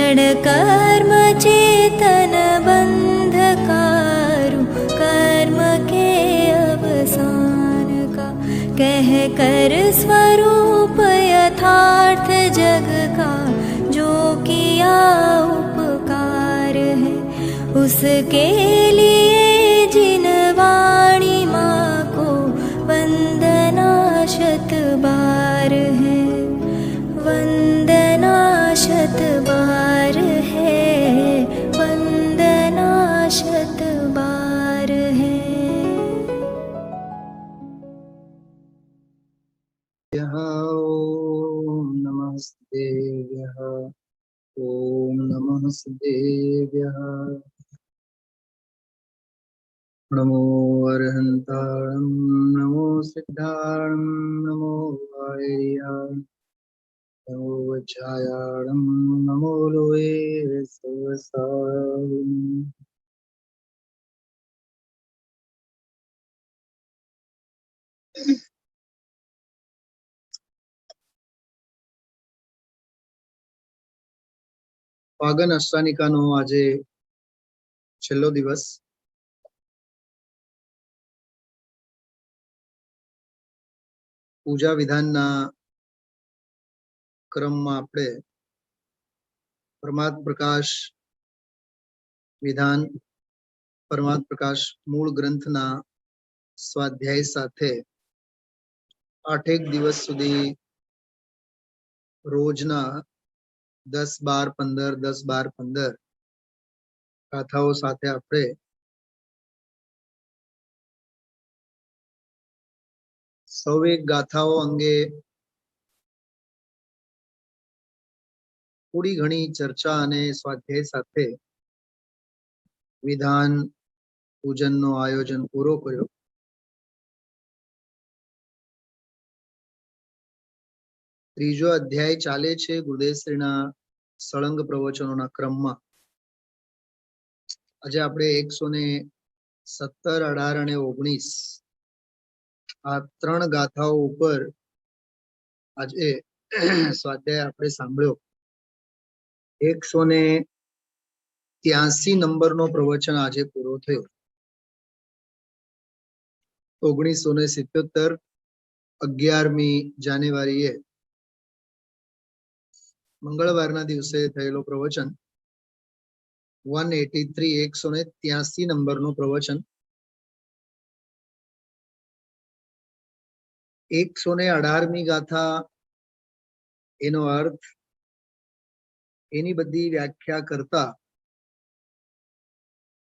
जड़ कर्म चेतन बंधकारु कर्म के अवसान का, कह कर स्वरूप यथार्थ जग का जो किया उपकार है, उसके लिए जिन वाणी माँ को वंदना शत बार है, वंदना शत बार है, वंदना शत बार है। ओम नमस्तेभ्यः, ओम नमस्तेभ्यः। नमो अरहन्ताणं, नमो सिद्धाणं, नमो वाय्याणं, नमो वज्रायाणं, नमो लोहे सवसायं। फागण अष्टानिकानो આજે છેલ્લો દિવસ। પૂજા વિધાનના ક્રમમાં આપણે પરમાત્મ પ્રકાશ વિધાન, પરમાત્મ પ્રકાશ મૂળ ગ્રંથના સ્વાધ્યાય સાથે 8 દિવસ સુધી રોજના 10-12-15 10-12-15 ગાથાઓ સાથે આપણે સૌએ ગાથાઓ અંગે થોડી ઘણી ચર્ચા અને સ્વાધ્યાય સાથે વિધાન પૂજનનો આયોજન પૂરો કર્યો। ત્રીજો અધ્યાય ચાલે છે ગુરુદેવશ્રીના સળંગ પ્રવચનોના ક્રમમાં। આજે આપણે 117, 18 અને 19 આ 3 ગાથાઓ ઉપર આજે સ્વાધ્યાય આપણે સાંભળ્યો। 183 નંબરનો પ્રવચન આજે પૂરો થયો। 1977 11મી જાન્યુઆરીએ મંગળવારના દિવસે થયેલો પ્રવચન 183 183 નંબરનો પ્રવચન। 118મી ગાથા, એનો અર્થ, એની બધી વ્યાખ્યા કરતા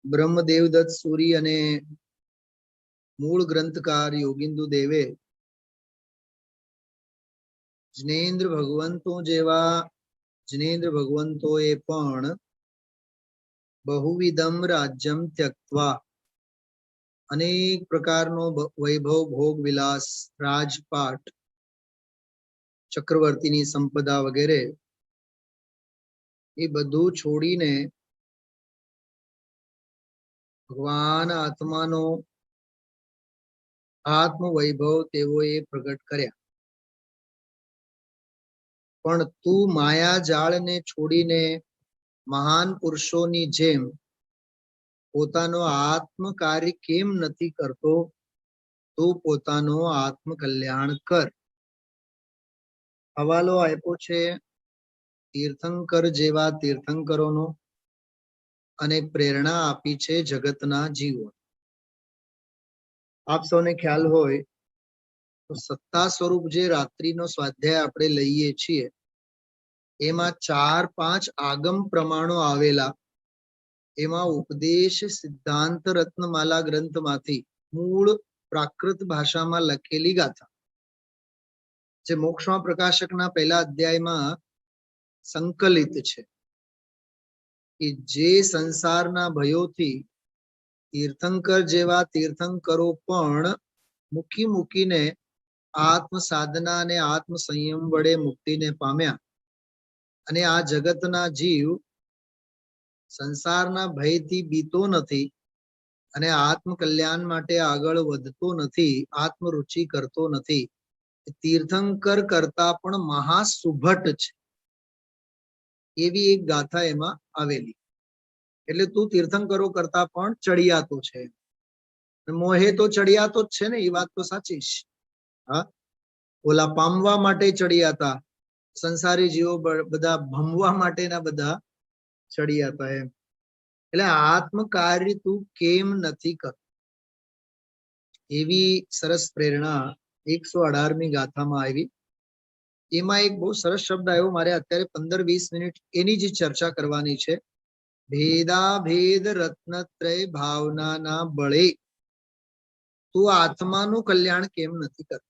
બ્રહ્મદેવદત્ત સૂરી અને મૂળ ગ્રંથકાર યોગિંદુ દેવે જનેન્દ્ર ભગવંતોએ પણ બહુવિધમ રાજ્યમ ત્યક્ત્વા, અનેક પ્રકારનો વૈભવ ભોગ વિલાસ રાજપાટ ચક્રવર્તીની સંપદા વગેરે એ બધું છોડીને ભગવાન આત્માનો આત્મ વૈભવ તેઓએ પ્રગટ કર્યા। પણ તું માયા જાળને છોડીને મહાન પુરુષોની જેમ પોતાનો આત્મ કાર્ય કેમ નથી કરતો? તું પોતાનો આત્મ કલ્યાણ કર। હવાલો આપ્યો છે તીર્થંકર જેવા તીર્થંકરોનો અને પ્રેરણા આપી છે જગતના જીવો। આપ સૌને ખ્યાલ હોય તો સત્તા સ્વરૂપ જે રાત્રિનો સ્વાધ્યાય આપણે લઈએ છીએ એમાં 4-5 આગમ પ્રમાણો આવેલા। એમાં ઉપદેશ સિદ્ધાંત રત્નમાલા ગ્રંથમાંથી મૂળ પ્રાકૃત ભાષામાં લખેલી ગાથા, જે મોક્ષમાં પ્રકાશકના પહેલા અધ્યાયમાં સંકલિત છે કે જે સંસારના ભયોથી તીર્થંકર જેવા તીર્થંકરો પણ મૂકીને આત્મ સાધના અને આત્મ સંયમ વડે મુક્તિને પામ્યા, અને આ જગતના જીવ સંસારના ભયથી બીતો નથી અને આત્મ કલ્યાણ માટે આગળ વધતો નથી, આત્મરુચિ કરતો નથી। તીર્થંકર કરતા પણ મહાસુભટ છે। એવી એક ગાથા એમાં આવેલી. એટલે તું તીર્થંકરો કરતા પણ ચડિયાતો છે. મોહે તો ચડિયાતો જ છે ને, એ વાત તો સાચી છે. હા, ઓલા પામવા માટે ચડિયાતા, સંસારી જીવો બધા ભમવા માટેના બધા ચડિયાતા એમ. એટલે આત્મકાર્ય તું કેમ નથી કરતો, એવી સરસ પ્રેરણા 118મી ગાથામાં આવી. એમાં એક બહુ સરસ શબ્દ આવ્યો, મારે અત્યારે 15-20 મિનિટ એની જ ચર્ચા કરવાની છે. ભેદા ભેદ રત્નત્રય ભાવનાના બળે તું આત્માનું કલ્યાણ કેમ નથી કરતો.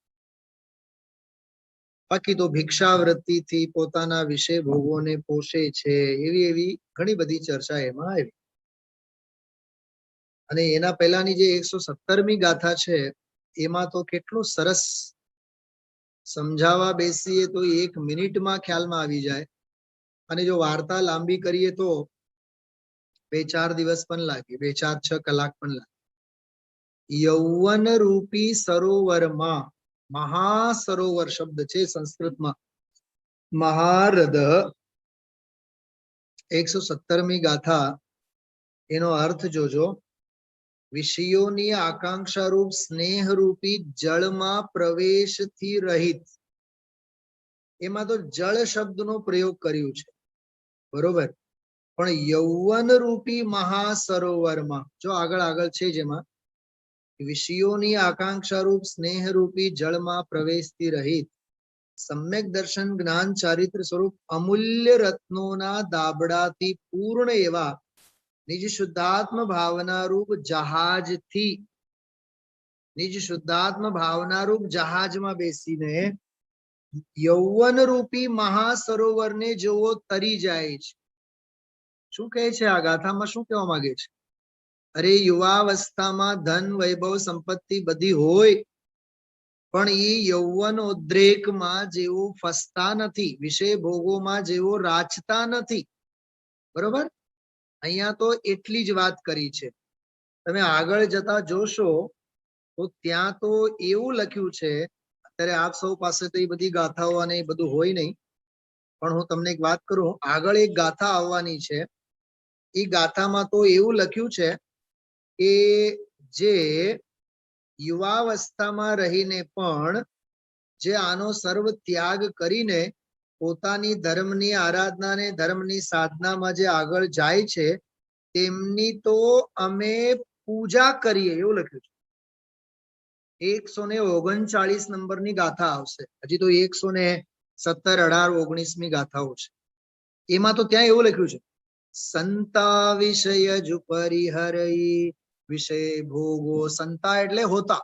બાકી તો ભિક્ષાવૃત્તિથી પોતાના વિષય ભોગોને પોષે છે, એવી એવી ઘણી બધી ચર્ચા એમાં આવી. અને એના પહેલાની જે 117મી ગાથા છે એમાં તો કેટલું સરસ સમજાવવા બેસીએ તો 1 મિનિટમાં ખ્યાલમાં આવી જાય. અને જો વાર્તા લાંબી કરીએ તો 2-4 દિવસ પણ લાગે, 2-4-6 કલાક પણ લાગે. યૌવન રૂપી સરોવરમાં, મહાસરોવર શબ્દ છે સંસ્કૃતમાં, મહારદ. 117મી ગાથા એનો અર્થ જોજો. વિષયોની આકાંક્ષા રૂપ સ્નેહ રૂપી જળમાં પ્રવેશથી રહિત. એમાં તો જળ શબ્દનો પ્રયોગ કર્યું છે, બરોબર. પણ યૌવન રૂપી મહાસરોવરમાં, જો આગળ આગળ છે જેમાં વિષયોની આકાંક્ષા રૂપ સ્નેહ રૂપી જળમાં પ્રવેશથી રહિત સમ્યક દર્શન જ્ઞાન ચારિત્ર સ્વરૂપ અમૂલ્ય રત્નોના દાબડાથી પૂર્ણ એવા નિજ શુદ્ધાત્મ ભાવના રૂપ જહાજથી, નિજ શુદ્ધાત્મ ભાવના રૂપ જહાજમાં બેસીને યૌવન રૂપી મહાસરોવરને જેવો તરી જાય છે. શું કહે છે આ ગાથામાં? શું કહેવા માંગે છે? અરે, યુવાવસ્થામાં ધન વૈભવ સંપત્તિ બધી હોય, પણ એ યૌવન ઉદ્રેકમાં જેવો ફસતા નથી, વિષય ભોગોમાં જેવો રાચતા નથી, બરોબર. અહીંયા તો એટલી જ વાત કરી છે. તમે આગળ જતા જોશો તો ત્યાં તો એવું લખ્યું છે, અત્યારે આપ સૌ પાસે તો એ બધી ગાથાઓ અને એ બધું હોય નહીં, પણ હું તમને એક વાત કરું. આગળ એક ગાથા આવવાની છે. એ ગાથામાં તો એવું લખ્યું છે કે જે યુવાવસ્થામાં રહીને પણ જે આનો સર્વ ત્યાગ કરીને પોતાની ધર્મની આરાધના ને ધર્મની સાધનામાં જે આગળ જાય છે, તેમની તો અમે પૂજા કરીએ, એવું લખ્યું છે. 139 નંબરની ગાથા આવશે. હજી તો 117, 18, 19મી ગાથાઓ છે. એમાં તો ત્યાં એવું લખ્યું છે, સંતા વિષય જ પરિહરઈ વિષય ભોગો. સંતા એટલે હોતા,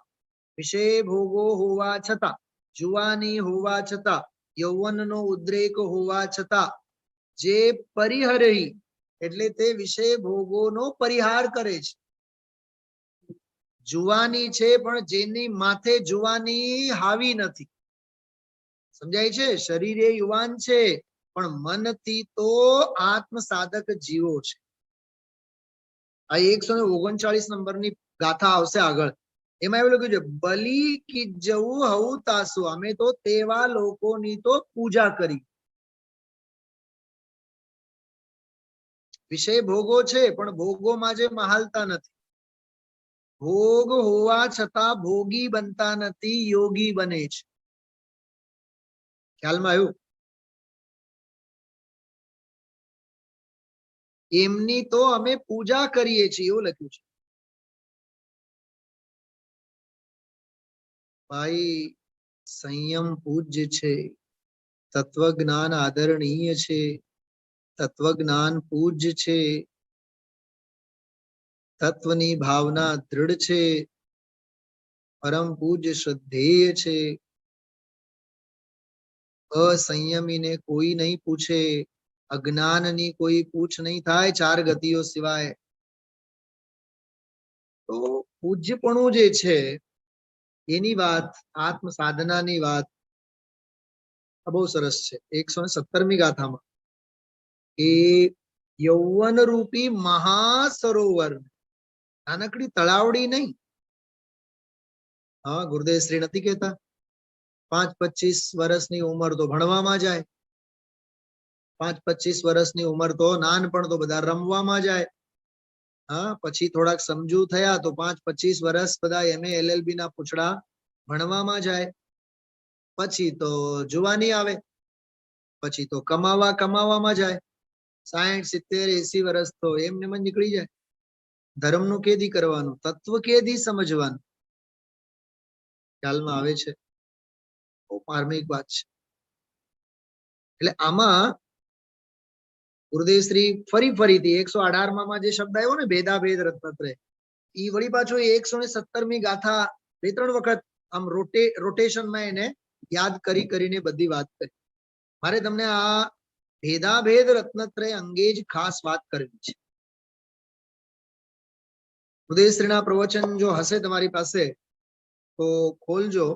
વિષય ભોગો હોવા છતાં, જુવાની હોવા છતાં, યૌવનનો ઉદ્રેક હોવા છતાં, જે પરિહરઈ એટલે તે વિષય ભોગોનો પરિહાર કરે છે. જુવાની છે પણ જેની માથે જુવાની હાવી નથી, સમજાય છે? શરીરે યુવાન છે પણ મનથી તો આત્મ સાધક જીવો છે. આ 139 નંબરની ગાથા આવશે આગળ. એમાં એવું લખ્યું છે, બલી કીજવું હવું તાસુ, અમે તો તેવા લોકોની તો પૂજા કરી. વિષય ભોગો છે પણ ભોગોમાં જે મહાલતા નથી, ભોગ હોવા છતાં ભોગી બનતા નથી, યોગી બને છે. ખ્યાલમાં આવ્યું? એમની તો અમે પૂજા કરીએ છીએ, એવું લખ્યું છે. ભાઈ, સંયમ પૂજ્ય છે, તત્વજ્ઞાન આદરણીય છે, તત્વજ્ઞાન પૂજ્ય છે, તત્વની ભાવના દૃઢ છે, પરમ પૂજ્ય શ્રદ્ધેય છે. અસંયમીને કોઈ નહીં પૂછે, અજ્ઞાનની કોઈ પૂછ નહીં થાય, 4 ગતિઓ સિવાય. તો પૂજ્યપણું જે છે એની વાત, આત્મ સાધનાની વાત બહુ સરસ છે. 117મી ગાથામાં એ યૌવન રૂપી મહાસરોવર, નાનકડી તળાવડી નહીં. હા, ગુરુદેવ શ્રી નથી કહેતા 5-25 વર્ષની ઉંમર તો ભણવામાં જાય, 5-25 વર્ષની ઉંમર તો નાનપણ તો બધા રમવામાં જાય. હા, પછી થોડાક સમજુ થયા તો 5-25 વર્ષ બધા MA LLB ના પૂછડા ભણવામાં જાય. પછી તો જુવાની આવે, પછી તો કમાવામાં જાય. 60-70-80 વર્ષ તો એમને જ નીકળી જાય. ધર્મનું કેદી કરવાનું, તત્વ કેદી સમજવાનું? ખ્યાલમાં આવે છે? બહુ માર્મિક વાત છે. એટલે આમાં ગુરુદેવ શ્રી ફરીથી 118માં જે શબ્દ આવ્યો ને ભેદાભેદ રત્નત્રય, ઈ વળી પાછો 117મી ગાથા 2-3 વખત આમ રોટેશનમાં એને યાદ કરીને બધી વાત કરી. મારે તમને આ ભેદાભેદ રત્નત્રય અંગે જ ખાસ વાત કરવી છે. ગુરુદેવ શ્રીના પ્રવચન જો હશે તમારી પાસે તો ખોલજો.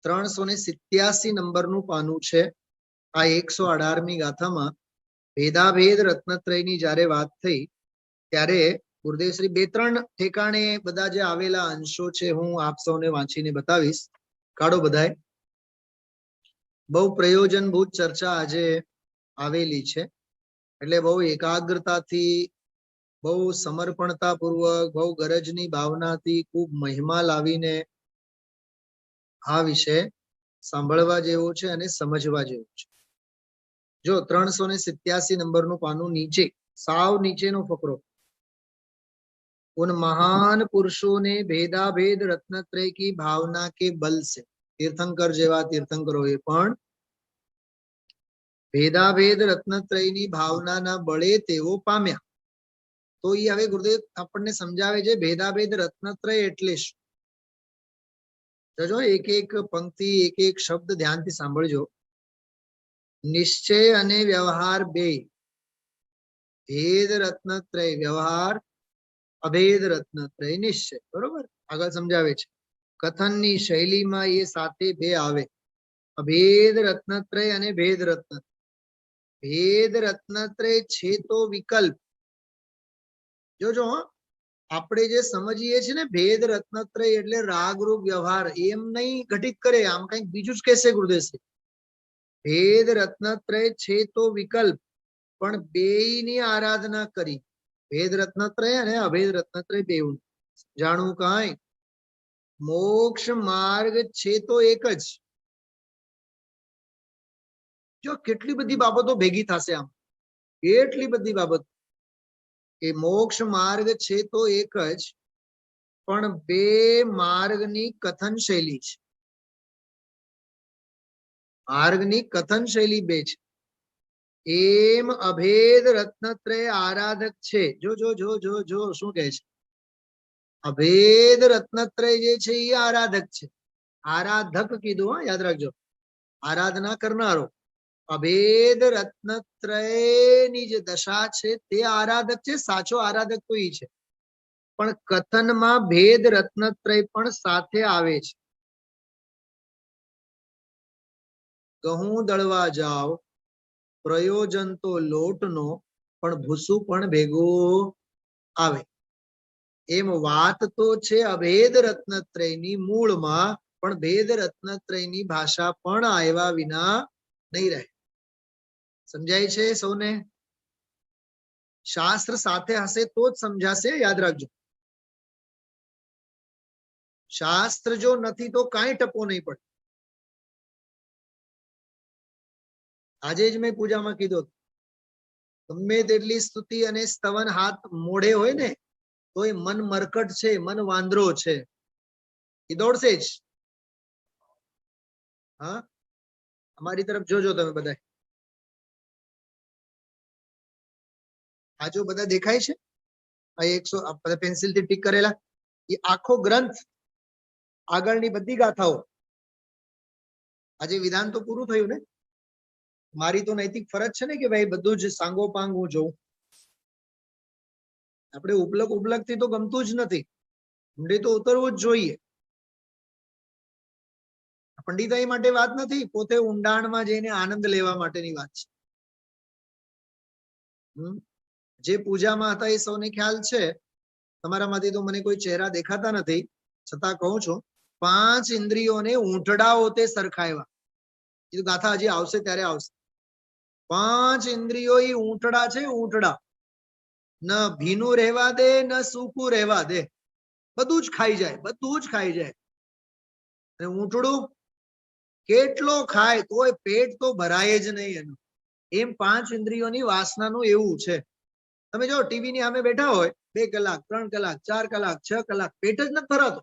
387 નંબરનું પાનું છે. આ 118મી ગાથામાં ભેદાભેદ રત્નત્રયની જ્યારે વાત થઈ ત્યારે ગુરુદેવ શ્રી 2-3 ઠેકાણે બધા જે આવેલા અંશો છે હું આપ સૌને વાંચીને બતાવીશ. કાઢો બધાય. બહુ પ્રયોજનભૂત ચર્ચા આજે આવેલી છે, એટલે બહુ એકાગ્રતાથી, બહુ સમર્પણતા પૂર્વક, બહુ ગરજની ભાવનાથી, ખૂબ મહિમા લાવીને આ વિશે સાંભળવા જેવો છે અને સમજવા જેવું છે. જો 387 નંબરનું પાનું નીચે, સાવ નીચેનો ફકરો, उन महान पुरुषों ने भेदाभेद रत्नत्रय की भावना के बल से, तीर्थंकर जेवा तीर्थंकरोए पण भेदाभेद रत्नत्रयनी भावनाना बळे तेओ पाम्या. तो ये हवे गुरुदेव આપણને સમજાવે છે ભેદાભેદ રત્નત્રય એટલે શું. જો એક એક પંક્તિ, એક એક શબ્દ ધ્યાનથી સાંભળજો. નિશ્ચય અને વ્યવહાર બે, ભેદ રત્નત્રય વ્યવહાર, અભેદ રત્નત્રય નિશ્ચય. બરોબર, આગળ સમજાવે છે. કથનની શૈલીમાં એ સાથે બે આવે, અભેદ રત્નત્રય અને ભેદ રત્નત્રય. ભેદ રત્નત્રય છે તો વિકલ્પ. જોજો, આપણે જે સમજીએ છીએ ને ભેદ રત્નત્રય એટલે રાગરૂપ વ્યવહાર, એમ નહીં ઘટિત કરે, આમ કઈક બીજું જ કહેશે ગુરુદેવ શ્રી. ભેદ રત્નત્રય છે તો વિકલ્પ, પણ બેયની આરાધના કરી. ભેદ રત્નત્રય અને અભેદ રત્નત્રય બેઉ જાણવું કાંઈ. મોક્ષ માર્ગ છે તો એક જ. જો કેટલી બધી બાબતો ભેગી થશે આમ, કેટલી બધી બાબતો. એ મોક્ષ માર્ગ છે તો એક જ, પણ બે માર્ગની કથન શૈલી છે. માર્ગની કથન શૈલી બે છે. એમ અભેદ રત્નત્રય આરાધક છે. જો જો જો જો જો શું કહે છે? અભેદ રત્નત્રય જે છે એ આરાધક છે. આરાધક કીધું, હા, યાદ રાખજો, આરાધના કરનારો. અભેદ રત્નત્રયની જે દશા છે તે આરાધક છે. સાચો આરાધક તો ઈ છે, પણ કથનમાં ભેદ રત્નત્રય પણ સાથે આવે છે. ઘઉં દળવા જાવ, પ્રયોજન તો લોટનો, પણ ભૂસું પણ ભેગું આવે. એમ વાત તો છે અભેદ રત્નત્રયની મૂળમાં, પણ ભેદ રત્નત્રયની ભાષા પણ આવ્યા વિના નહીં રહે. સમજાય છે સૌને? શાસ્ત્ર સાથે હશે તો જ સમજાશે, યાદ રાખજો. શાસ્ત્ર જો નથી તો કાંઈ ટપો નહીં પડે. આજે જ મેં પૂજામાં કીધું, ગમે તેટલી સ્તુતિ અને સ્તવન હાથ મોઢે હોય ને તો એ મન મરકટ છે, મન વાંદરો છે, એ દોડશે જ. હા, અમારી તરફ જોજો તમે બધા. આ જો બધા દેખાય છે, આ 100 પેન્સિલ થી ટીક કરેલા, એ આખો ગ્રંથ, આગળની બધી ગાથાઓ. આજે વિધાન તો પૂરું થયું ને. મારી તો નૈતિક ફરજ છે ને કે ભાઈ બધું જ સાંગોપાંગ હું જોઉં. આપણે ઉપલક થી તો ગમતું જ નથી, ઊંડે તો ઉતરવું જ જોઈએ. પંડિતાઈ માટે વાત નથી, પોતે ઊંડાણમાં જઈને આનંદ લેવા માટેની વાત છે. જે પૂજામાં હતા એ સૌને ખ્યાલ છે. તમારામાંથી તો મને કોઈ ચહેરા દેખાતા નથી, છતાં કહું છું, 5 ઇન્દ્રિયોને ઊંટડાઓ તે સરખાવ્યા. એ ગાથા હજી આવશે ત્યારે આવશે. પાંચ ઇન્દ્રિયો એ ઊંટડા છે, ઊંટડા. ન ભીનું રહેવા દે, ન સૂકું રહેવા દે, બધું જ ખાઈ જાય, બધું જ ખાઈ જાય. અને ઊંટડું કેટલો ખાય તોય પેટ તો ભરાય જ નહીં એનું. એમ પાંચ ઇન્દ્રિયોની વાસનાનું એવું છે. તમે જો ટીવી ની સામે બેઠા હોય 2 કલાક 3 કલાક 4 કલાક 6 કલાક પેટ જ નથી ભરાતો.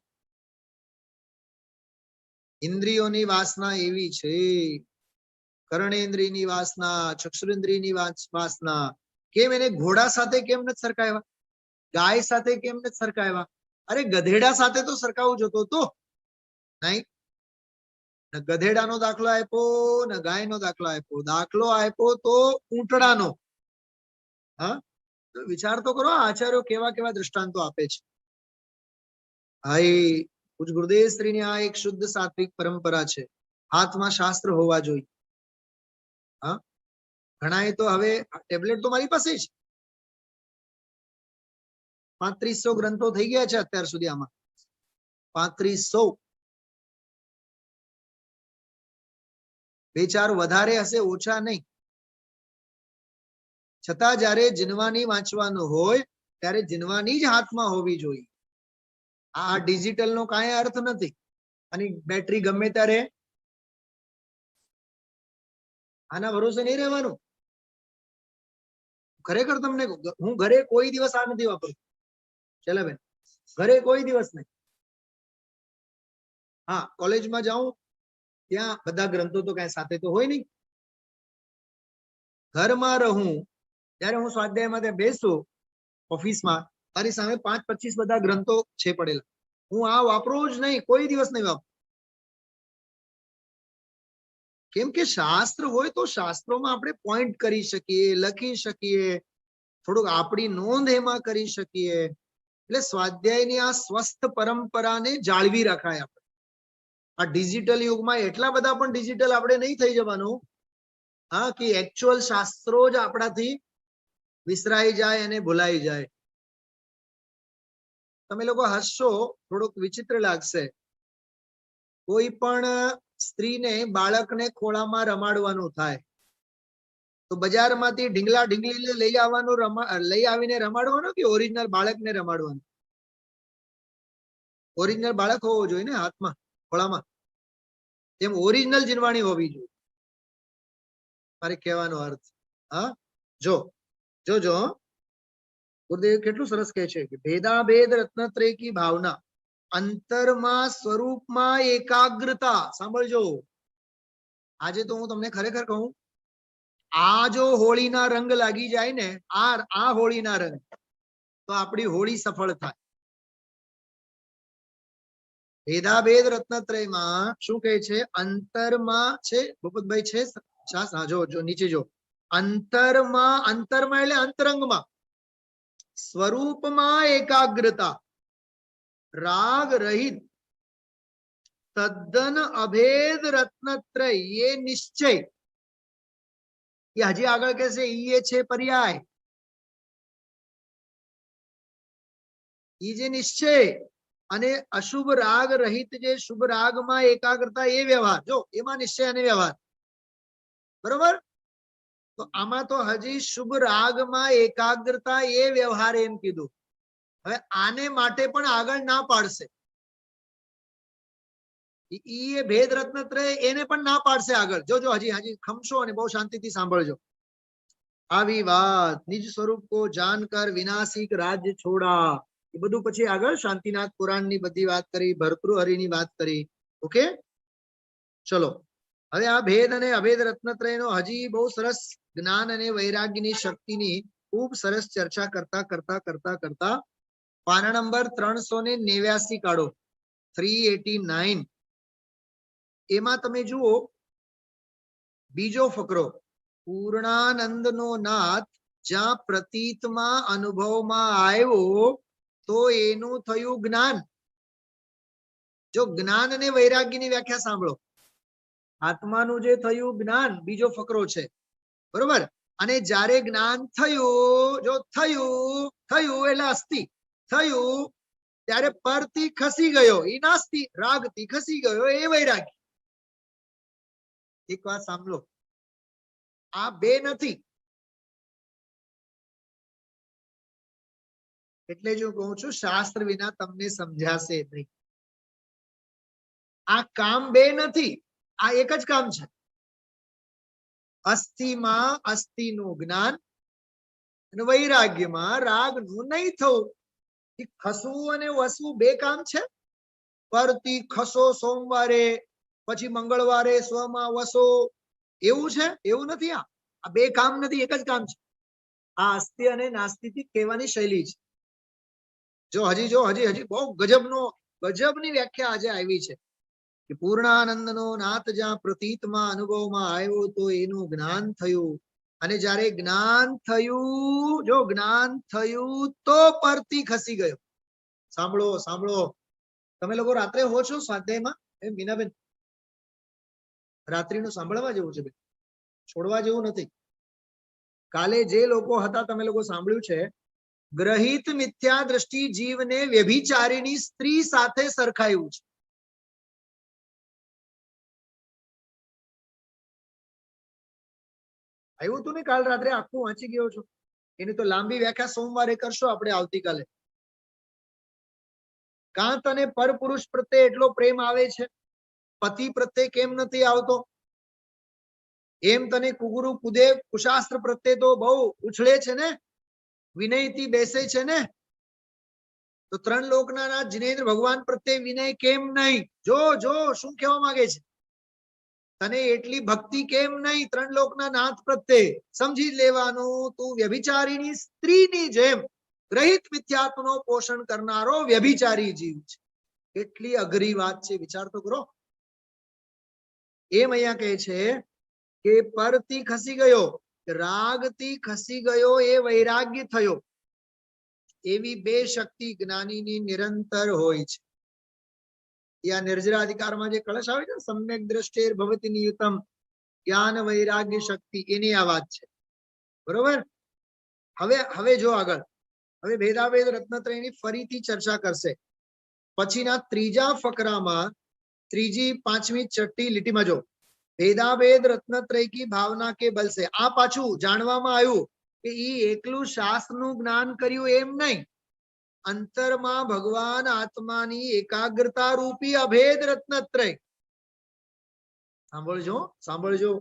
ઇન્દ્રિયોની વાસના એવી છે. કર્ણેન્દ્રિયની વાસના, ચક્ષુરેન્દ્રિયની વાસના. કેમ એને ઘોડા સાથે કેમ નથી સરખાવ્યા? ગાય સાથે કેમ નથી સરખાવ્યા? અરે ગધેડા સાથે તો સરખાવું જોતો તો નહીં. ગધેડાનો દાખલો આપ્યો ને ગાયનો દાખલો આપ્યો. દાખલો આપ્યો તો ઊંટડાનો. હા, વિચાર તો કરો આચાર્યો કેવા કેવા દ્રષ્ટાંતો આપે છે. ભાઈ પૂજ ગુરુદેવ શ્રીની આ એક શુદ્ધ સાત્વિક પરંપરા છે. હાથમાં શાસ્ત્ર હોવા જોઈએ. હા, ઘણા તો હવે ટેબ્લેટ તો મારી પાસે છે. 3500 ગ્રંથો થઈ ગયા છે અત્યાર સુધી. આમાં 3500. 2-4 વધારે હશે, ઓછા નહીં. છતાં જયારે જીનવાની વાંચવાનું હોય ત્યારે જીનવાની જ હાથમાં હોવી જોઈએ. આ ડિજિટલ નો કાંઈ અર્થ નથી. અને બેટરી ગમે ત્યારે, આના ભરોસે નહીં રહેવાનું. ખરેખર તમને હું ઘરે કોઈ દિવસ આ નથી વાપરતો. ચાલે બેન, ઘરે કોઈ દિવસ નહીં. હા, કોલેજમાં જાઉં ત્યાં બધા ગ્રંથો તો કઈ સાથે તો હોય નહીં. ઘરમાં રહું ત્યારે હું સ્વાધ્યાયમાં ત્યાં બેસું ઓફિસમાં, તારી સામે 5-25 બધા ગ્રંથો છે પડેલા. હું આ વાપરું જ નહીં, કોઈ દિવસ નહીં વાપરું. કેમ કે શાસ્ત્ર હોય તો શાસ્ત્રોમાં આપણે પોઈન્ટ કરી શકીએ, લખી શકીએ, થોડુંક આપણી નોંધ એમાં કરી શકીએ. એટલે સ્વાધ્યાયની આ સ્વસ્થ પરંપરાને જાળવી રખાય. આપણે આ ડિજિટલ યુગમાં એટલા બધા પણ ડિજિટલ આપણે નહીં થઈ જવાનું. હા, કે એકચ્યુઅલ શાસ્ત્રો જ આપણાથી વિસરાઈ જાય અને ભૂલાઈ જાય. તમે લોકો હસશો, થોડુંક વિચિત્ર લાગશે. કોઈ પણ સ્ત્રીને બાળકને ખોળામાં રમાડવાનું થાય તો બજારમાંથી ઢીંગલા ઢીંગલી લઈ આવવાનું, લઈ આવીને રમાડવાનું કે ઓરિજિનલ બાળકને રમાડવાનું? ઓરિજિનલ બાળક હોવો જોઈએ ને હાથમાં, ખોળામાં. એમ ઓરિજિનલ જીનવાણી હોવી જોઈએ. મારે કહેવાનો અર્થ. હા, જો જોજો ગુરુદેવ કેટલું સરસ કહે છે કે ભેદાભેદ રત્નત્રય કી ભાવના, અંતરમાં સ્વરૂપમાં એકાગ્રતા. સાંભળજો, આજે તો હું તમને ખરેખર કહું, આ જો હોળીના રંગ લાગી જાય ને, આ હોળીના રંગ, તો આપણી હોળી સફળ થાય. ભેદાભેદ રત્નત્રયમાં શું કહે છે? અંતરમાં છે. ભૂપતભાઈ છે? જો નીચે જો. અંતરમાં, અંતરમાં એટલે અંતરંગમાં, સ્વરૂપમાં એકાગ્રતા, રાગ રહિત, તદ્દન અભેદ રત્નત્રય એ નિશ્ચય. એ હજી આગળ કહેશે એ છે પર્યાય. એ જે નિશ્ચય અને અશુભ રાગ રહિત જે શુભ રાગમાં એકાગ્રતા, એ વ્યવહાર. જો એમાં નિશ્ચય અને વ્યવહાર, બરોબર? તો આમાં તો હજી શુભ રાગમાં એકાગ્રતા એ વ્યવહાર એમ કીધું. હવે આને માટે પણ આગળ ના પાડશે. એ ભેદ રત્નત્રય એને પણ ના પાડશે આગળ. જોજો, હજી ખમશો અને બહુ શાંતિથી સાંભળજો. આવી વાત નિજ સ્વરૂપ કો જાણકર વિનાશિક રાજ્ય છોડા, એ બધું પછી આગળ શાંતિનાથ પુરાણની બધી વાત કરી, ભર્તૃહરિની વાત કરી. ઓકે, ચલો. હવે આ ભેદ અને અભેદ રત્નત્રયનો હજી બહુ સરસ જ્ઞાન અને વૈરાગ્યની શક્તિની ખૂબ સરસ ચર્ચા કરતા કરતા કરતા કરતા પાના નંબર 389 કાઢો, 389. એમાં તમે જુઓ બીજો ફકરો, પૂર્ણાનંદ નો નાથ જ્યાં પ્રતીતમાં અનુભવમાં આવ્યો તો એનું થયું જ્ઞાન. જો જ્ઞાન અને વૈરાગ્યની વ્યાખ્યા સાંભળો. આત્માનું જે થયું જ્ઞાન, બીજો ફકરો છે, બરોબર? અને જ્યારે જ્ઞાન થયું, જો થયું એટલે અસ્થિ થયું, ત્યારે પરથી ખસી ગયો એ નાસ્તિ, રાગથી ખસી ગયો એ વૈરાગ્ય. એક વાત સાંભળો, આ બે નથી. એટલે જ હું કહું છું શાસ્ત્ર વિના તમને સમજાશે નહીં. આ કામ બે નથી, આ એક જ કામ છે. અસ્થિમાં અસ્થિનું જ્ઞાન અને વૈરાગ્યમાં રાગનું નહીં થવું. ખસવું અને વસવું બે કામ છે. પરથી ખસો સોમવારે, પછી મંગળવારે સ્વમાં વસો, એવું છે? એવું નથી. આ બે કામ નથી, એક જ કામ છે. આ અસ્થિ અને નાસ્તિથી કહેવાની શૈલી છે. હજી બહુ ગજબની વ્યાખ્યા આજે આવી છે કે પૂર્ણાનંદનો નાથ જ્યાં પ્રતીતમાં અનુભવમાં આવ્યો તો એનું જ્ઞાન થયું. અને જ્યારે જ્ઞાન થયું તો પરથી ખસી ગયો. સાંભળો તમે લોકો રાત્રે હો છો સ્વાધ્યાયમાં? મીનાબેન, રાત્રિનું સાંભળવા જેવું છે, છોડવા જેવું નથી. કાલે જે લોકો હતા તમે લોકો સાંભળ્યું છે, ગ્રહિત મિથ્યા દ્રષ્ટિ જીવને વ્યભિચારીની સ્ત્રી સાથે સરખાયું છે. આવ્યું હતું ને કાલ રાત્રે? આખું વાંચી ગયો છો? એની તો લાંબી વ્યાખ્યા સોમવારે કરશો આપણે, આવતીકાલે. કાં તને પરપુરુષ પ્રત્યે એટલો પ્રેમ આવે છે, પતિ પ્રત્યે કેમ નથી આવતો? એમ તને કુગુરુ કુદે કુશાસ્ત્ર પ્રત્યે તો બહુ ઉછળે છે ને, વિનયથી બેસે છે ને? તો ત્રણ લોકના નાથ જિનેન્દ્ર ભગવાન પ્રત્યે વિનય કેમ નહીં? જો શું કહેવા માંગે છે? તને એટલી ભક્તિ કેમ નહીં ત્રણ લોકના નાથ પ્રત્યે? સમજી લેવાનું, તું વ્યભિચારીની સ્ત્રીની જેમ ગ્રહિત મિથ્યાત્વનો પોષણ કરનારો વ્યભિચારી જીવ છે. કેટલી અઘરી વાત છે, વિચાર તો કરો. એમ અહીંયા કહે છે કે પરથી ખસી ગયો, રાગથી ખસી ગયો, એ વૈરાગ્ય થયો. એવી બે શક્તિ જ્ઞાનીની નિરંતર હોય છે. ત્યાં નિર્જરાધિકારમાં જે કળશ આવે છે, સમ્યક દ્રષ્ટેર ભવતિ નિયુતમ જ્ઞાન વૈરાગ્ય શક્તિ, એની આ વાત છે. બરોબર? હવે જો આગળ, હવે ભેદાભેદ રત્નત્રયની ફરીથી ચર્ચા કરશે. પછીના ત્રીજા ફકરામાં ત્રીજી, પાંચમી, છઠ્ઠી લીટીમાં જો ભેદાભેદ રત્નત્રય કી ભાવના કે બલ સે, આ પાછું જાણવામાં આવ્યું કે ઈ એકલું શાસ્ત્રનું જ્ઞાન કર્યું એમ નહીં, અંતરમાં ભગવાન આત્માની એકાગ્રતા રૂપી અભેદ રત્નત્રય. સાંભળજો.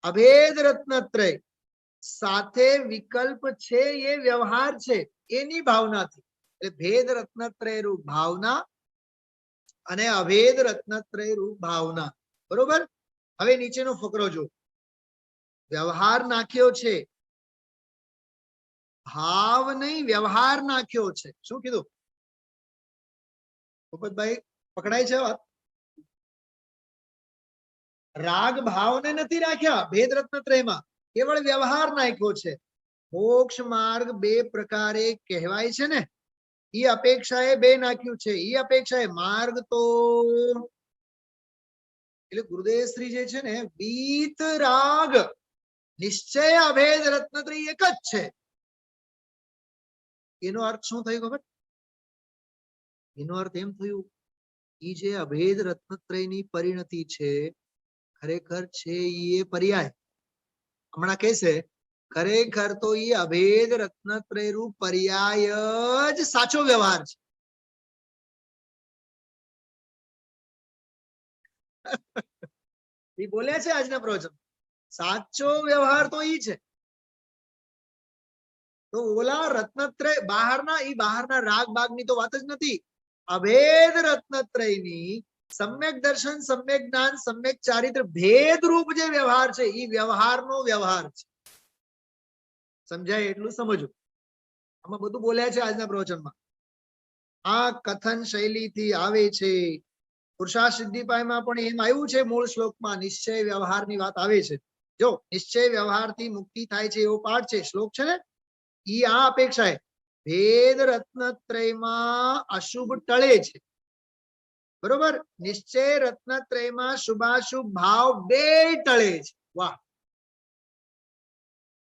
અભેદ રત્નત્રય સાથે વિકલ્પ છે, એ વ્યવહાર છે, એની ભાવનાથી. એટલે ભેદ રત્નત્રય રૂપ ભાવના અને અભેદ રત્નત્રય રૂપ ભાવના. બરોબર? હવે નીચેનો ફકરો જો. વ્યવહાર નાખ્યો છે, ભાવ નહીં, વ્યવહાર નાખ્યો છે. શું કીધું ભૂપતભાઈ? પકડાય છે વાત? રાગ ભાવને નથી રાખ્યા ભેદ રત્નત્રયમાં, કેવળ વ્યવહાર નાખ્યો છે. મોક્ષ માર્ગ બે પ્રકારે કહેવાય છે ને, ઈ અપેક્ષાએ બે નાખ્યું છે. ઈ અપેક્ષાએ માર્ગ તો એટલે ગુરુદેવશ્રી જે છે ને, વીત રાગ નિશ્ચય અભેદ રત્નત્રય એક જ છે. એનો અર્થ શું થયો ખબર? એનો અર્થ એમ થયું, ઈ જે અભેદ રત્નત્રયની પરિણતિ છે, ખરેખર છે એ પર્યાય. હમણાં કહેશે ખરેખર તો એ અભેદ રત્નત્રય રૂપ પર્યાય જ સાચો વ્યવહાર છે. એ બોલ્યા છે આજના પ્રવચન, સાચો વ્યવહાર તો ઈ છે. તો ઓલા રત્નત્રય બહારના રાગ બાગની તો વાત જ નથી. અભેદ રત્નત્રયની સમ્યક દર્શન, સમ્યક જ્ઞાન, સમ્યક ચારિત્ર ભેદ રૂપ જે વ્યવહાર છે, એ વ્યવહારનો વ્યવહાર છે. સમજાય એટલું સમજો. આમાં બધું બોલ્યા છે આજના પ્રવચનમાં. આ કથન શૈલીથી આવે છે. પુરુષાર્થ સિદ્ધિપાયમાં પણ એમ આવ્યું છે, મૂળ શ્લોકમાં નિશ્ચય વ્યવહારની વાત આવે છે. જો નિશ્ચય વ્યવહારથી મુક્તિ થાય છે એવો પાઠ છે, શ્લોક છે ને, ઈ આ અપેક્ષાએ ભેદ રત્નત્રયમાં અશુભ ટળે છે. બરોબર? નિશ્ચય રત્નત્રયમાં શુભાશુભ ભાવ બે ટળે છે. વાહ!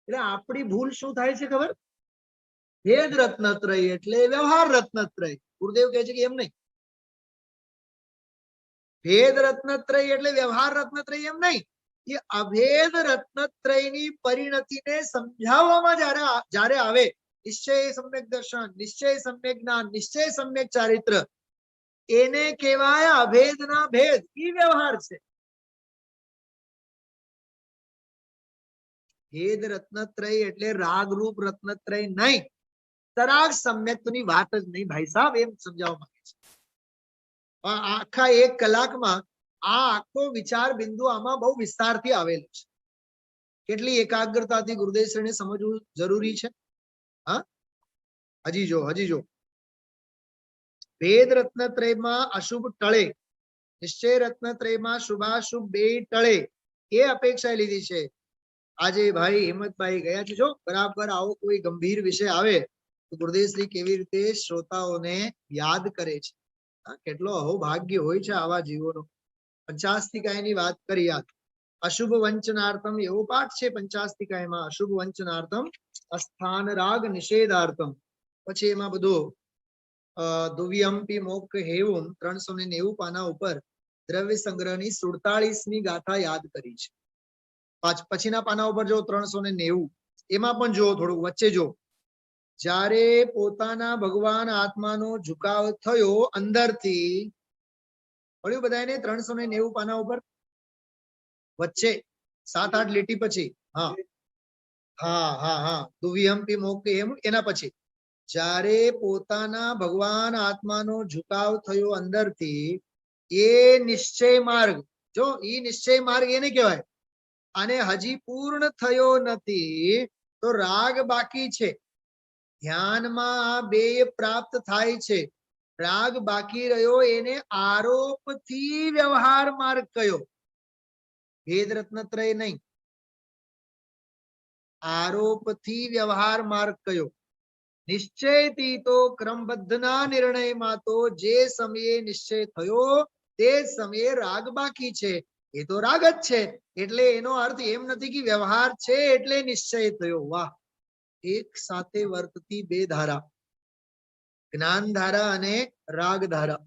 એટલે આપણી ભૂલ શું થાય છે ખબર? ભેદ રત્નત્રય એટલે વ્યવહાર રત્નત્રય. ગુરુદેવ કહે છે કે એમ નહીં. ભેદ રત્નત્રય એટલે વ્યવહાર રત્નત્રય એમ નહીં. એ અભેદ રત્નત્રયની પરિણતિને સમજાવવામાં જ્યારે આવે, નિશ્ચય સમ્યક દર્શન, નિશ્ચય સમ્યક જ્ઞાન, નિશ્ચય સમ્યક ચારિત્ર, એને કહેવાય અભેદના ભેદ. ઈ વ્યવહાર છે. ભેદ રત્નત્રય એટલે રાગરૂપ રત્નત્રય નહીં, તરાગ સમ્યકની વાત જ નહીં ભાઈ સાહેબ, એમ સમજાવવા માંગે છે. આખા 1 કલાકમાં આ આખો વિચાર બિંદુ આમાં બહુ વિસ્તારથી આવેલો છે. કેટલી એકાગ્રતાથી ગુરુદેવશ્રીને સમજવું જરૂરી છે. હા, હજી જો ભેદ રત્નત્રયમાં અશુભ ટળે, નિશ્ચય રત્નત્રયમાં શુભાશુભ બે ટળે, એ અપેક્ષા લીધી છે. આજે ભાઈ હિંમતભાઈ ગયા છે. જો બરાબર આવો કોઈ ગંભીર વિષય આવે તો ગુરુદેવશ્રી કેવી રીતે શ્રોતાઓને યાદ કરે છે. કેટલો અહોભાગ્ય હોય છે આવા જીવોનો. પંચાસ્તિકાયની વાત કરી. યાદ અશુભ વંચનાર્થમ એવો પાઠ છે પંચાસ્તિકાયમાં. અશુભ વંચનાર્થમ અસ્થાન રાગ નિષેધાર્થમ. પછી એમાં બધું દુવ્યંપી મોક હેવું 390 પાના ઉપર દ્રવ્ય સંગ્રહની 47મી ગાથા યાદ કરી છે. પછીના પાના ઉપર જો 390, એમાં પણ જો થોડું વચ્ચે જો, જ્યારે પોતાના ભગવાન આત્માનો ઝુકાવ થયો અંદરથી, મળ્યું બધાને 390 પાના ઉપર વચ્ચે 7-8 લીટી પછી. હા હા હા હા દુવ્યંપી મોક એમ, એના પછી જ્યારે પોતાના ભગવાન આત્માનો ઝુકાવ થયો અંદરથી, એ નિશ્ચય માર્ગ, જો એ નિશ્ચય માર્ગ એને કહેવાય. અને હજી પૂર્ણ થયો નથી તો રાગ બાકી છે. ધ્યાનમાં બે પ્રાપ્ત થાય છે, રાગ બાકી રહ્યો, એને આરોપથી વ્યવહાર માર્ગ કયો. ભેદ રત્નત્રય નહીં, આરોપથી વ્યવહાર માર્ગ કયો. નિશ્ચયથી તો ક્રમબદ્ધના નિર્ણયમાં તો જે સમયે નિશ્ચય થયો તે સમયે રાગ બાકી છે. એ તો રાગ જ છે, એટલે એનો અર્થ એમ નથી કે વ્યવહાર છે એટલે નિશ્ચય થયો. વાહ! એક સાથે વર્તતી બે ધારા, જ્ઞાન ધારા અને રાગ ધારા.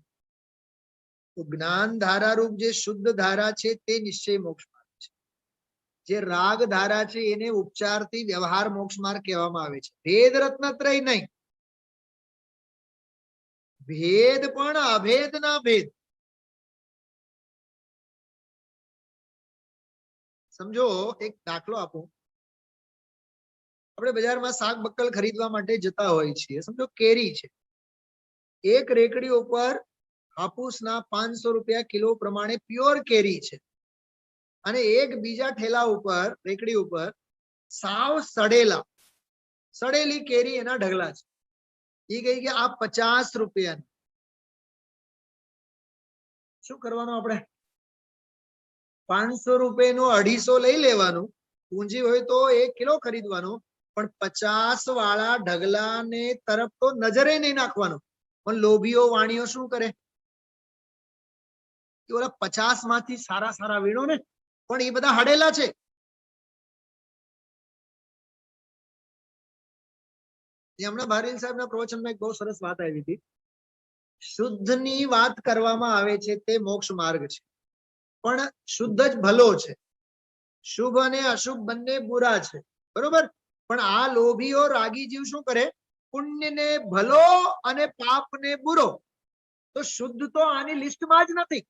તો જ્ઞાન ધારા રૂપ જે શુદ્ધ ધારા છે તે નિશ્ચય મોક્ષ માર્ગ છે. જે રાગ ધારા છે એને ઉપચારથી વ્યવહાર મોક્ષ માર્ગ કહેવામાં આવે છે. ભેદ રત્નત્રય નહીં, ભેદ પણ અભેદના ભેદ. સમજો, એક દાખલો આપું. આપણે બજારમાં શાક બક્કલ ખરીદવા માટે જતા હોય છીએ. સમજો કેરી છે, એક રેકડી ઉપર હાપુસના 500 રૂપિયા કિલો પ્રમાણે પ્યોર કેરી છે, અને એક બીજા ઠેલા ઉપર, રેકડી ઉપર સાવ સડેલી કેરી એના ઢગલા છે. એ કહી કે આ 50 રૂપિયાની. શું કરવાનું આપણે? 500 રૂપિયાનું 250 લઈ લેવાનું, પૂંજી હોય તો 1 કિલો ખરીદવાનું, પણ 50 વાળા ઢગલાને તરફ તો નજરે નહીં નાખવાનું. પણ લોભીઓ વાણીઓ શું કરે? ઓલા 50 માંથી સારા વીણો ને, પણ એ બધા હડેલા છે. હમણાં બારીલ સાહેબના પ્રવચનમાં એક બહુ સરસ વાત આવી હતી. શુદ્ધની વાત કરવામાં આવે છે તે મોક્ષ માર્ગ છે, પણ શુદ્ધ જ ભલો છે. શુભ અને અશુભ બંને બુરા છે, બરોબર? પણ આ લોભીઓ રાગી જીવ શું કરે? પુણ્યને ભલો અને પાપને બુરો. તો શુદ્ધ તો આની લિસ્ટમાં જ નથી.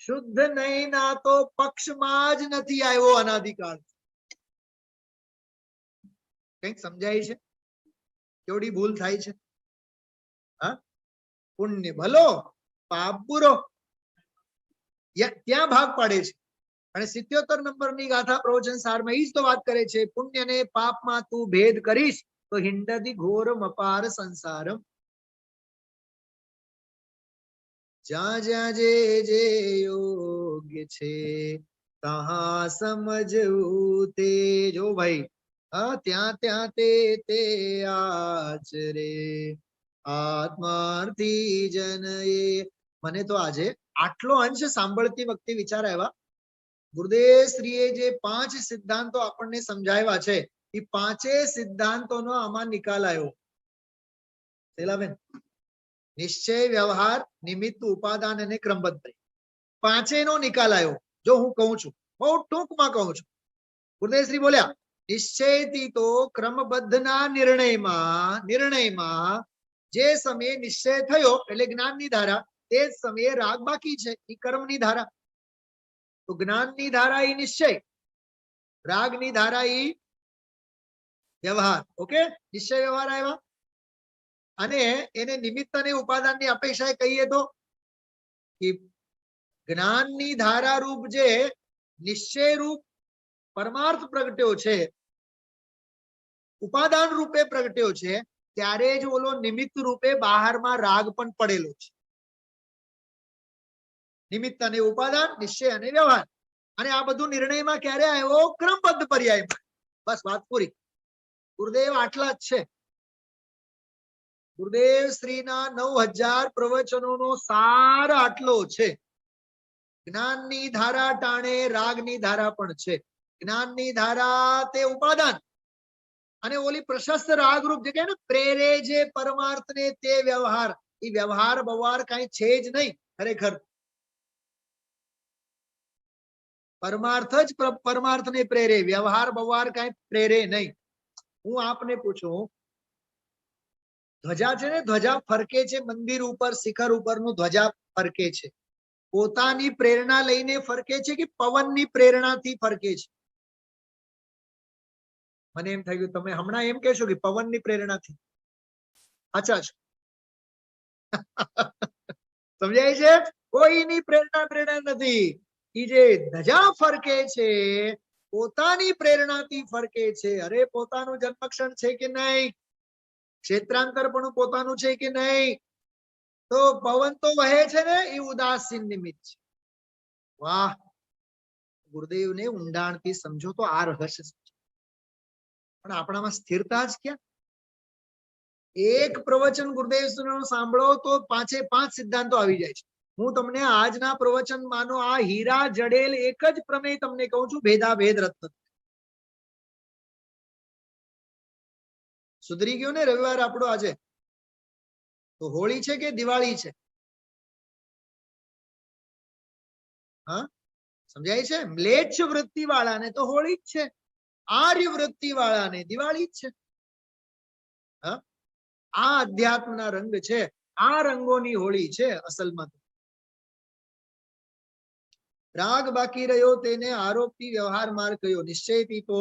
શુદ્ધ નહીં ના તો પક્ષમાં જ નથી આવ્યો અનાદિકાળ. કંઈક સમજાય છે? કેવડી ભૂલ થાય છે? હા, પુણ્ય ભલો પાપ બુરો, ત્યાં ભાગ પાડે છે. અને 77 નંબરની ગાથા પ્રવચન સારમાં ઈ જ તો વાત કરે છે. પુણ્ય ને પાપમાં તું ભેદ કરીશ તો હિંડદી ઘોર અપાર સંસારમ. જ્યાં જ્યાં જે યોગ્ય છે તહા સમજવું તે. જો ભાઈ, હા, ત્યાં ત્યાં તે આચરે આત્માર્થી જન. એ મને તો આજે આટલો અંશ સાંભળતી વખતે વિચાર આવ્યા, ગુરુદેવ શ્રીએ જે 5 સિદ્ધાંતો આપણને સમજાવ્યા છે, એ 5 સિદ્ધાંતોનો આમાં નિકાલ આવ્યો. શૈલાબેન, નિશ્ચય, વ્યવહાર, નિમિત્ત, ઉપાદાન અને ક્રમબદ્ધ, 5નો નિકાલ આવ્યો. જો હું કહું છું, बहुत टूंकमां कहूं छुं। गुरुदेव श्री बोल्या निश्चयथी तो क्रमबद्धना निर्णयमां जे समये निश्चय थयो એટલે જ્ઞાનની ધારા તે જ સમયે રાગ બાકી છે ઈ કર્મની ધારા। તો જ્ઞાનની ધારા ઈ નિશ્ચય, રાગની ધારા ઈ વ્યવહાર। ઓકે, નિશ્ચય વ્યવહાર આવ્યા અને એને નિમિત્ત અને ઉપાદાનની અપેક્ષાએ કહીએ તો કે જ્ઞાનની ધારા રૂપ જે નિશ્ચય રૂપ પરમાર્થ પ્રગટ્યો છે, ઉપાદાન રૂપે પ્રગટ્યો છે, ત્યારે જ ઓલો નિમિત્ત રૂપે બહારમાં રાગ પણ પડેલો છે। નિમિત્ત અને ઉપાદાન, નિશ્ચય અને વ્યવહાર, અને આ બધું નિર્ણયમાં ક્યારે આવ્યો? ક્રમબદ્ધ પર્યાયમાં। બસ વાત પૂરી। ગુરુદેવ આટલા જ છે। ગુરુદેવ શ્રીના 9000 પ્રવચનોનો સાર આટલો છે। જ્ઞાનની ધારા ટાણે રાગની ધારા પણ છે। જ્ઞાનની ધારા તે ઉપાદાન અને ઓલી પ્રશસ્ત રાગરૂપ જે કહે ને પ્રેરે જે પરમાર્થને તે વ્યવહાર, એ વ્યવહાર બવહાર કઈ છે જ નહીં ખરેખર। પરમાર્થ જ પરમાર્થને પ્રેરે, વ્યવહાર બવહાર કઈ પ્રેરે નહીં। હું આપને પૂછું, ધ્વજા છે ને, ધ્વજા ફરકે છે મંદિર ઉપર, શિખર ઉપરનું ધ્વજા ફરકે છે, પોતાની પ્રેરણા લઈને ફરકે છે કે પવનની પ્રેરણાથી ફરકે છે? મને એમ થઈ ગયું તમે હમણાં એમ કહેશો કે પવનની પ્રેરણાથી। અચ્છા સમજાય છે? કોઈની પ્રેરણા નથી। ઈ જે ધજા ફરકે છે પોતાની પ્રેરણાથી ફરકે છે। અરે પોતાનું જન્મક્ષણ છે કે નહીં? ક્ષેત્રાંતર પણ પોતાનું છે કે નહીં? તો પવન તો વહે છે ને, એ ઉદાસીન નિમિત્ત છે। વાહ, ગુરુદેવને ઊંડાણથી સમજો તો આ રહસ્ય છે। પણ આપણામાં સ્થિરતા જ ક્યાં? એક પ્રવચન ગુરુદેવ સાંભળો તો 5 સિદ્ધાંતો આવી જાય છે। હું તમને આજના પ્રવચનમાંનો આ હીરા જડેલ એક જ પ્રમેય તમને કહું છું, ભેદાભેદ રત્ન। સુધરી ગયો ને રવિવાર આપણો આજે? તો હોળી છે કે દિવાળી છે? હા, સમજાય છે? મ્લેચ્છ વૃત્તિ વાળાને તો હોળી જ છે, આર્ય વૃત્તિ વાળાને દિવાળી જ છે। હા, આ અધ્યાત્મના રંગ છે, આ રંગોની હોળી છે અસલમાં। રાગ બાકી રહ્યો તેને આરોપથી વ્યવહાર માર્ગ કયો। નિશ્ચયથી તો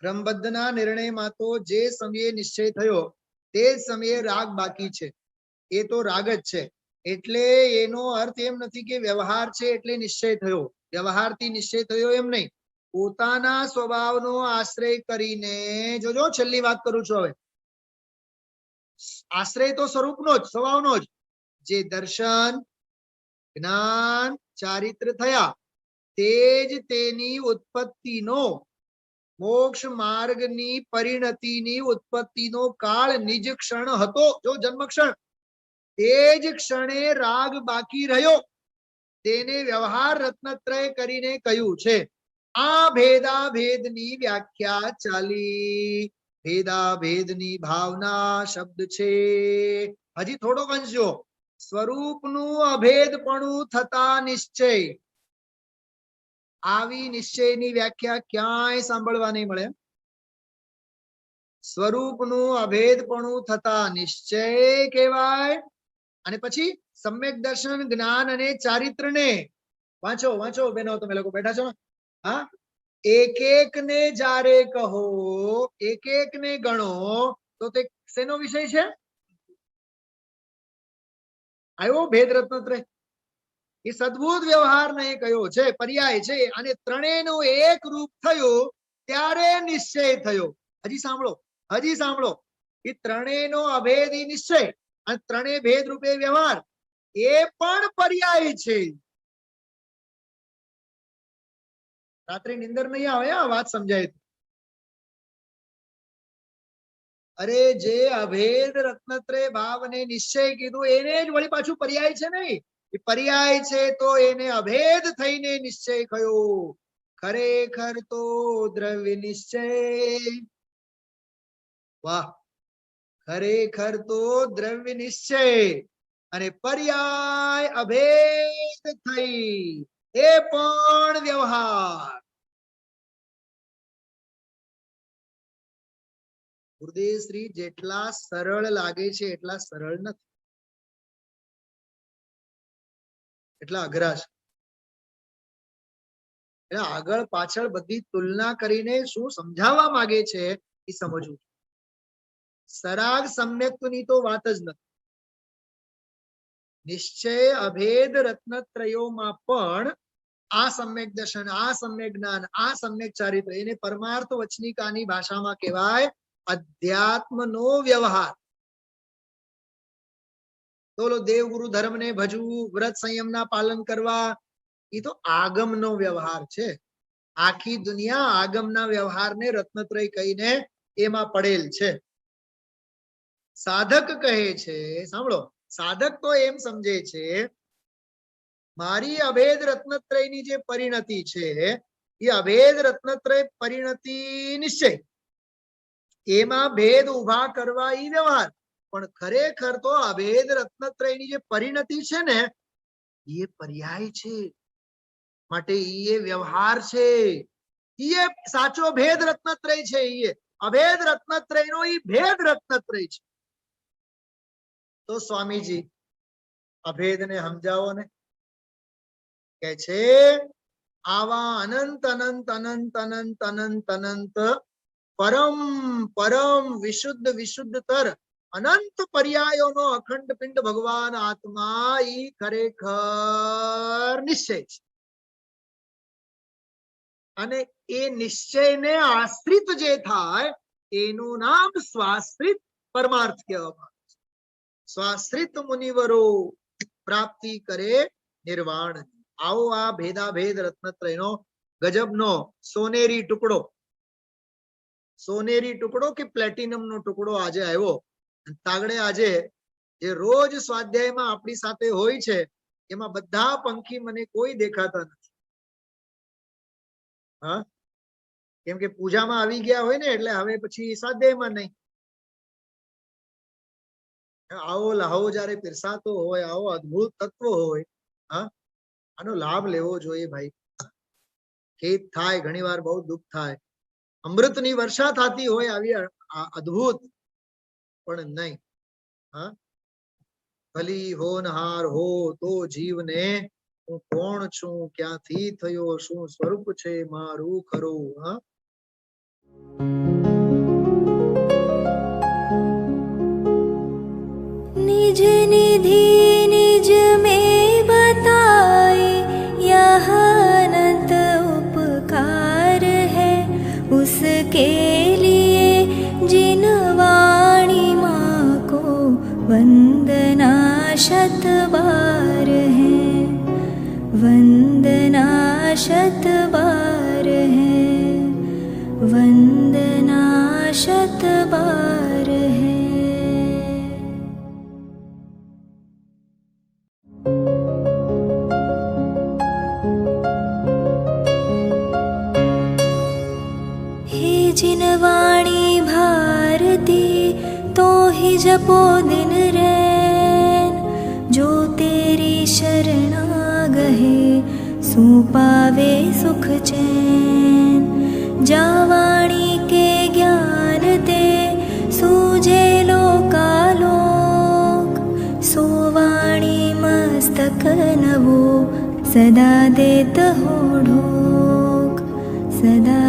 ક્રમબદ્ધના નિર્ણયમાં તો જે સમયે નિશ્ચય થયો તે જ સમયે રાગ બાકી છે, એ તો રાગ જ છે। એટલે એનો અર્થ એમ નથી કે વ્યવહાર છે એટલે નિશ્ચય થયો, વ્યવહારથી નિશ્ચય થયો એમ નહીં। પોતાના સ્વભાવનો આશ્રય કરીને, જોજો છેલ્લી વાત કરું છું હવે, આશ્રય તો સ્વરૂપનો જ, સ્વભાવનો જ, જે દર્શન, જ્ઞાન, ચારિત્ર થયા તે જ તેની ઉત્પત્તિનો, મોક્ષ માર્ગની પરિણતિની ઉત્પત્તિનો કાળ નિજ ક્ષણ હતો, જો જન્મક્ષણ। તે જ ક્ષણે રાગ બાકી રહ્યો તેને વ્યવહાર રત્નત્રય કરીને કહ્યું છે। આ ભેદાભેદની વ્યાખ્યા ચાલી। ભેદાભેદની ભાવના શબ્દ છે। હજી થોડોક અંશ જો, સ્વરૂપનું અભેદપણું થતા નિશ્ચય, આવી નિશ્ચયની વ્યાખ્યા ક્યાંય સાંભળવા નહીં મળે। સ્વરૂપનું અભેદપણું થતા નિશ્ચય કહેવાય। અને પછી સમ્યક દર્શન, જ્ઞાન અને ચારિત્રને વાંચો વાંચો બેનો, તમે લોકો બેઠા છો? હા, એક એક ને જારે કહો, એક એક ને ગણો, તો તે શેનો વિષય છે? આવ્યો ભેદ રત્નત્રય, એ સદભુત વ્યવહારને કયો છે, પર્યાય છે। અને ત્રણેયનું એક રૂપ થયું ત્યારે નિશ્ચય થયો। હજી સાંભળો, હજી સાંભળો, એ ત્રણેયનો અભેદી નિશ્ચય અને ત્રણેય ભેદ રૂપે વ્યવહાર એ પણ પર્યાય છે। રાત્રે નિંદર નહીં આવે આ વાત સમજાય? અરે જે અભેદ રત્નત્રય ભાવ અને નિશ્ચય કીધું એને જ વળી પાછું પર્યાય છે નહીં, એ પર્યાય છે તો એને અભેદ થઈને નિશ્ચય કયો। ખરેખર તો દ્રવ્ય નિશ્ચય, વાહ, ખરેખર તો દ્રવ્ય નિશ્ચય અને પર્યાય અભેદ થઈ એ પણ વ્યવહાર. ગુરુદેવ શ્રી જેટલા સરળ લાગે છે એટલા સરળ નથી, એટલા અઘરા છે. એટલે આગળ પાછળ બધી તુલના કરીને શું સમજાવવા માંગે છે એ સમજવું. સરાગ સમ્યક્તની તો વાત જ નથી. નિશ્ચય અભેદ રત્નત્રયોમાં પણ આ સમ્યક દર્શન, આ સમ્યક જ્ઞાન, આ સમ્યક ચારિત્ર, એને પરમાર્થ વચનિકાની ભાષામાં કહેવાય અધ્યાત્મનો વ્યવહાર. તો દેવગુરુ ધર્મને ભજવું, વ્રત સંયમના પાલન કરવા, એ તો આગમનો વ્યવહાર છે. આખી દુનિયા આગમના વ્યવહારને રત્નત્રય કહીને એમાં પડેલ છે. સાધક કહે છે, સાંભળો, સાધક તો એમ સમજે છે મારી અભેદ રત્નત્રયની જે પરિણતિ છે એ અભેદ રત્નત્રય પરિણતિ નિશ્ચય, એમાં ભેદ ઉભા કરવા એ વ્યવહાર. પણ ખરેખર તો અભેદ રત્નત્રયની જે પરિણતિ છે ને એ પર્યાય છે, માટે એ વ્યવહાર છે. એ સાચો ભેદ રત્નત્રય છે. એ અભેદ રત્નત્રયનો એ ભેદ રત્નત્રય છે. તો સ્વામીજી અભેદને સમજાવો ને. કે છે આવા અનંત અનંત અનંત અનંત અનંત અનંત પરમ પરમ વિશુદ્ધ વિશુદ્ધતર અનંત પર્યાયોનો અખંડ પિંડ ભગવાન આત્મા ઈ ખરેખર નિશ્ચય છે. અને એ નિશ્ચયને આશ્રિત જે થાય એનું નામ સ્વાશ્રિત પરમાર્થ કહેવામાં આવે છે. સ્વાશ્રિત મુનિવરો પ્રાપ્તિ કરે નિર્વાણ. આવો આ ભેદાભેદ રત્નત્રયનો ગજબનો સોનેરી ટુકડો, સોનેરી ટુકડો કે પ્લેટિનમનો ટુકડો આજે આવ્યો. તાગડે આજે જે રોજ સ્વાધ્યાયમાં આપણી સાથે હોય છે એમાં બધા પંખી મને કોઈ દેખાતા નથી. હા, કેમ કે પૂજામાં આવી ગયા હોય ને એટલે હવે પછી સ્વાધ્યાયમાં નહીં. આવો લાહો જયારે પીરસાતો હોય, આવો અદ્ભુત તત્વ હોય, હા, આનો લાભ લેવો જોઈએ ભાઈ. ખેદ થાય, ઘણી વાર બહુ દુઃખ થાય. અમૃતની વર્ષા થતી હોય આવી અદ્ભુત, પણ નહીં. હા, ભલી હોનહાર હો તો જીવને હું કોણ છું, ક્યાંથી થયો, શું સ્વરૂપ છે મારું ખરું. હા, निज निधि निज में बताए यह अनंत उपकार है उसके लिए जिन वाणी माँ को वंदना शत बार है, वंदना शत बार है, वंदना शत बार है. जिन वाणी भारती तो ही जपो दिन रैन, जो तेरी शरणा गहे सो पावे सुख चैन. जा वाणी के ज्ञान ते सूझे लोकालोक, सो वाणी मस्तक नवो सदा देत हो ढोक, सदा